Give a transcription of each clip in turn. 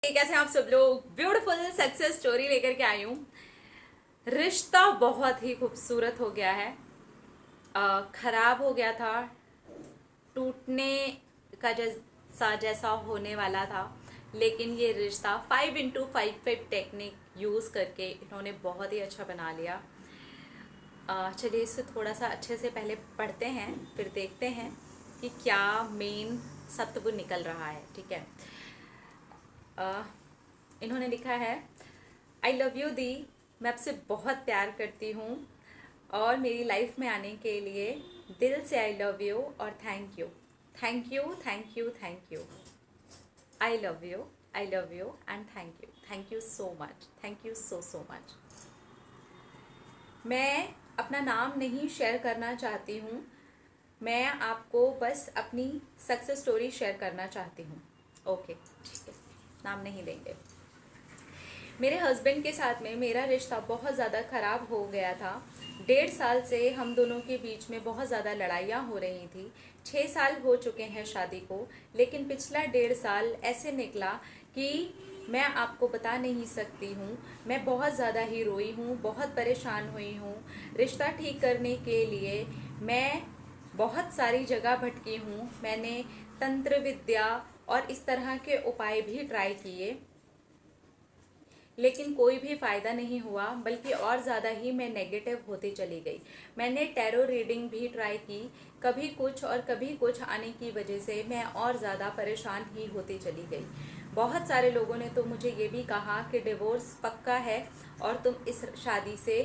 Okay, कैसे हैं आप सब लोग। ब्यूटीफुल सक्सेस स्टोरी लेकर के आई हूँ। रिश्ता बहुत ही खूबसूरत हो गया है। खराब हो गया था, टूटने का जैसा होने वाला था, लेकिन ये रिश्ता 5x55 टेक्निक यूज़ करके इन्होंने बहुत ही अच्छा बना लिया। चलिए इसे थोड़ा सा अच्छे से पहले पढ़ते हैं, फिर देखते हैं कि क्या मेन सत्व निकल रहा है। ठीक है। अ, इन्होंने लिखा है, आई लव यू दी। मैं आपसे बहुत प्यार करती हूँ और मेरी लाइफ में आने के लिए दिल से आई लव यू और thank you, thank you, thank you, thank you. I love you, I love you and thank you so much, thank you so so much. मैं अपना नाम नहीं शेयर करना चाहती हूँ, मैं आपको बस अपनी सक्सेस स्टोरी शेयर करना चाहती हूँ। ओके, ठीक है, नाम नहीं लेंगे। मेरे हस्बैंड के साथ में मेरा रिश्ता बहुत ज़्यादा ख़राब हो गया था। 1.5 साल से हम दोनों के बीच में बहुत ज़्यादा लड़ाइयाँ हो रही थी। 6 साल हो चुके हैं शादी को, लेकिन पिछला 1.5 साल ऐसे निकला कि मैं आपको बता नहीं सकती हूँ। मैं बहुत ज़्यादा ही रोई हूँ, बहुत परेशान हुई हूँ। रिश्ता ठीक करने के लिए मैं बहुत सारी जगह भटकी हूँ। मैंने तंत्र विद्या और इस तरह के उपाय भी ट्राई किए, लेकिन कोई भी फ़ायदा नहीं हुआ, बल्कि और ज़्यादा ही मैं नेगेटिव होती चली गई। मैंने टैरो रीडिंग भी ट्राई की, कभी कुछ और कभी कुछ आने की वजह से मैं और ज़्यादा परेशान ही होती चली गई। बहुत सारे लोगों ने तो मुझे ये भी कहा कि डिवोर्स पक्का है और तुम इस शादी से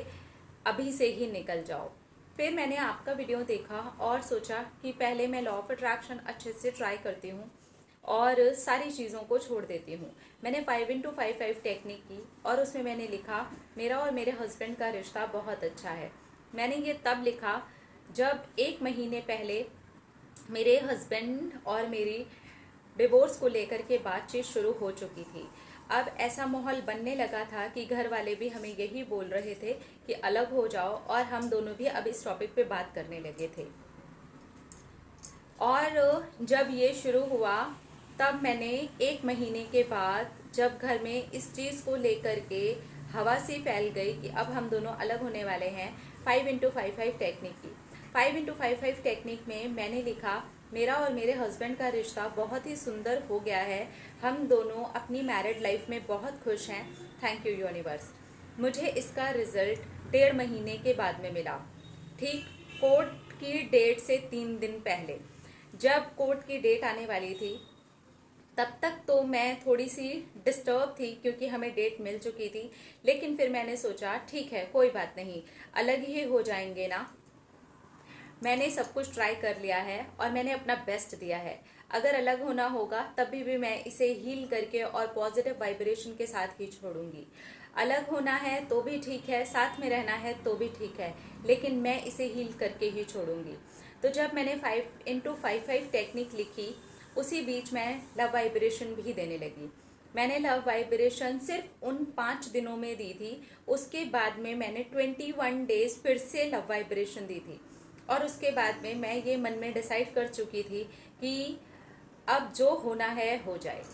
अभी से ही निकल जाओ। फिर मैंने आपका वीडियो देखा और सोचा कि पहले मैं लॉ ऑफ अट्रैक्शन अच्छे से ट्राई करती हूँ और सारी चीज़ों को छोड़ देती हूँ। मैंने 5x55 टेक्निक की और उसमें मैंने लिखा, मेरा और मेरे हस्बैंड का रिश्ता बहुत अच्छा है। मैंने ये तब लिखा जब 1 महीने पहले मेरे हस्बैंड और मेरी डिवोर्स को लेकर के बातचीत शुरू हो चुकी थी। अब ऐसा माहौल बनने लगा था कि घर वाले भी हमें यही बोल रहे थे कि अलग हो जाओ, और हम दोनों भी अब इस टॉपिक पे बात करने लगे थे। और जब ये शुरू हुआ तब मैंने 1 महीने के बाद, जब घर में इस चीज़ को लेकर के हवा सी फैल गई कि अब हम दोनों अलग होने वाले हैं, 5x55 टेक्निक की। 5x55 टेक्निक में मैंने लिखा, मेरा और मेरे हस्बैंड का रिश्ता बहुत ही सुंदर हो गया है। हम दोनों अपनी मैरिड लाइफ में बहुत खुश हैं। Thank you universe. मुझे इसका रिजल्ट 1.5 महीने के बाद में मिला, ठीक कोर्ट की डेट से 3 दिन पहले। जब कोर्ट की डेट आने वाली थी तब तक तो मैं थोड़ी सी डिस्टर्ब थी, क्योंकि हमें डेट मिल चुकी थी। लेकिन फिर मैंने सोचा ठीक है, कोई बात नहीं, अलग ही हो जाएंगे ना। मैंने सब कुछ ट्राई कर लिया है और मैंने अपना बेस्ट दिया है। अगर अलग होना होगा तभी भी मैं इसे हील करके और पॉजिटिव वाइब्रेशन के साथ ही छोड़ूंगी। अलग होना है तो भी ठीक है, साथ में रहना है तो भी ठीक है, लेकिन मैं इसे हील करके ही छोड़ूंगी। तो जब मैंने 5x55 टेक्निक लिखी, उसी बीच मैं लव वाइब्रेशन भी देने लगी। मैंने लव वाइब्रेशन सिर्फ उन 5 दिनों में दी थी। उसके बाद में मैंने 21 डेज फिर से लव वाइब्रेशन दी थी। और उसके बाद में मैं ये मन में डिसाइड कर चुकी थी कि अब जो होना है हो जाए।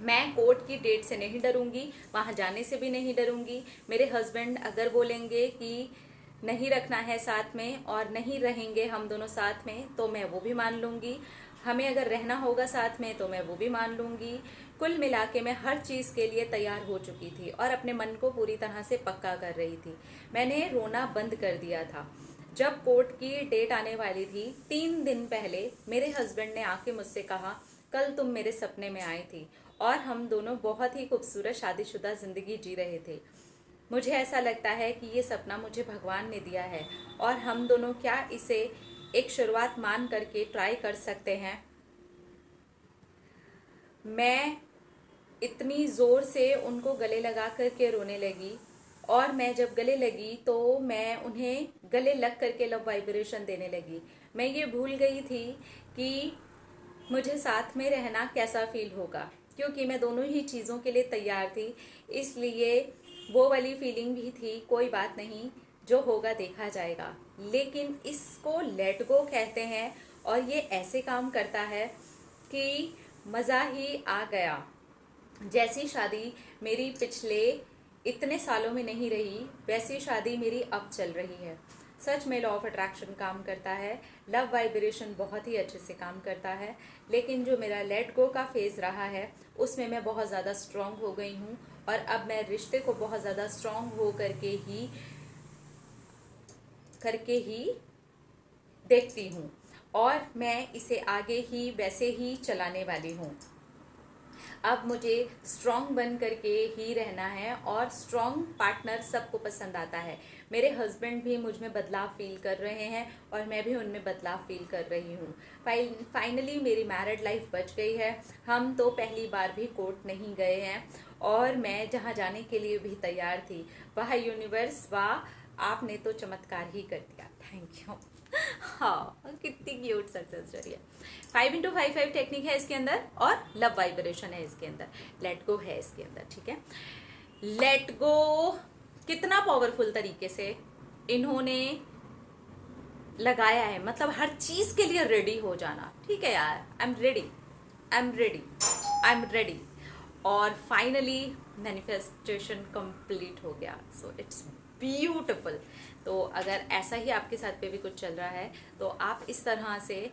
मैं कोर्ट की डेट से नहीं डरूंगी, वहाँ जाने से भी नहीं डरूंगी। मेरे हस्बैंड अगर बोलेंगे कि नहीं रखना है साथ में और नहीं रहेंगे हम दोनों साथ में, तो मैं वो भी मान लूँगी। हमें अगर रहना होगा साथ में तो मैं वो भी मान लूँगी। कुल मिला के मैं हर चीज़ के लिए तैयार हो चुकी थी और अपने मन को पूरी तरह से पक्का कर रही थी। मैंने रोना बंद कर दिया था। जब कोर्ट की डेट आने वाली थी 3 दिन पहले मेरे हस्बैंड ने आके मुझसे कहा, कल तुम मेरे सपने में आई थी और हम दोनों बहुत ही खूबसूरत शादीशुदा ज़िंदगी जी रहे थे। मुझे ऐसा लगता है कि ये सपना मुझे भगवान ने दिया है और हम दोनों क्या इसे एक शुरुआत मान करके ट्राई कर सकते हैं। मैं इतनी ज़ोर से उनको गले लगा कर के रोने लगी, और मैं जब गले लगी तो मैं उन्हें गले लग करके लव वाइब्रेशन देने लगी। मैं ये भूल गई थी कि मुझे साथ में रहना कैसा फील होगा, क्योंकि मैं दोनों ही चीज़ों के लिए तैयार थी। इसलिए वो वाली फीलिंग भी थी, कोई बात नहीं, जो होगा देखा जाएगा। लेकिन इसको लेट गो कहते हैं और ये ऐसे काम करता है कि मज़ा ही आ गया। जैसी शादी मेरी पिछले इतने सालों में नहीं रही, वैसी शादी मेरी अब चल रही है। सच में लॉ ऑफ अट्रैक्शन काम करता है, लव वाइब्रेशन बहुत ही अच्छे से काम करता है। लेकिन जो मेरा लेट गो का फेज़ रहा है उसमें मैं बहुत ज़्यादा स्ट्रॉन्ग हो गई हूँ, और अब मैं रिश्ते को बहुत ज़्यादा स्ट्रॉन्ग हो करके ही देखती हूँ, और मैं इसे आगे ही वैसे ही चलाने वाली हूँ। अब मुझे स्ट्रॉन्ग बन करके ही रहना है, और स्ट्रॉन्ग पार्टनर सबको पसंद आता है। मेरे हस्बैंड भी मुझ में बदलाव फील कर रहे हैं और मैं भी उनमें बदलाव फील कर रही हूँ। फाइनली मेरी मैरिड लाइफ बच गई है। हम तो पहली बार भी कोर्ट नहीं गए हैं, और मैं जहाँ जाने के लिए भी तैयार थी। वाह यूनिवर्स वाह, आपने तो चमत्कार ही कर दिया। Thank you. हाँ, कितनी क्यूट सक्सेस स्टोरी है। 5x5 टेक्निक है इसके अंदर, और लव वाइब्रेशन है इसके अंदर, लेट गो है इसके अंदर। ठीक है, लेट गो कितना पावरफुल तरीके से इन्होंने लगाया है, मतलब हर चीज के लिए रेडी हो जाना। ठीक है यार, I am ready, I am ready, I am ready. और फाइनली मैनिफेस्टेशन कंप्लीट हो गया। So it's beautiful. तो अगर ऐसा ही आपके साथ पे भी कुछ चल रहा है तो आप इस तरह से,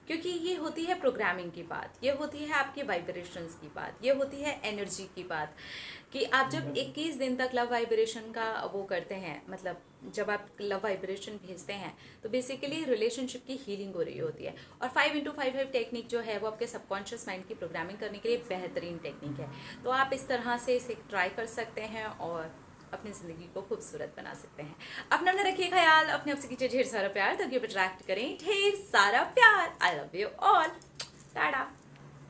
क्योंकि ये होती है प्रोग्रामिंग की बात, ये होती है आपके वाइब्रेशंस की बात, ये होती है एनर्जी की बात, कि आप जब 21 दिन तक लव वाइब्रेशन का वो करते हैं, मतलब जब आप लव वाइब्रेशन भेजते हैं तो बेसिकली रिलेशनशिप की हीलिंग हो रही होती है। और 5x5 टेक्निक जो है वो आपके सबकॉन्शियस माइंड की प्रोग्रामिंग करने के लिए बेहतरीन टेक्निक है। तो आप इस तरह से इसे ट्राई कर सकते हैं और अपनी ज़िंदगी को खूबसूरत बना सकते हैं। अपना न रखिए ख्याल, अपने आपसे कीजिए ढेर सारा प्यार, ताकि आप अट्रैक्ट करें ढेर सारा प्यार। I love you all, Tata.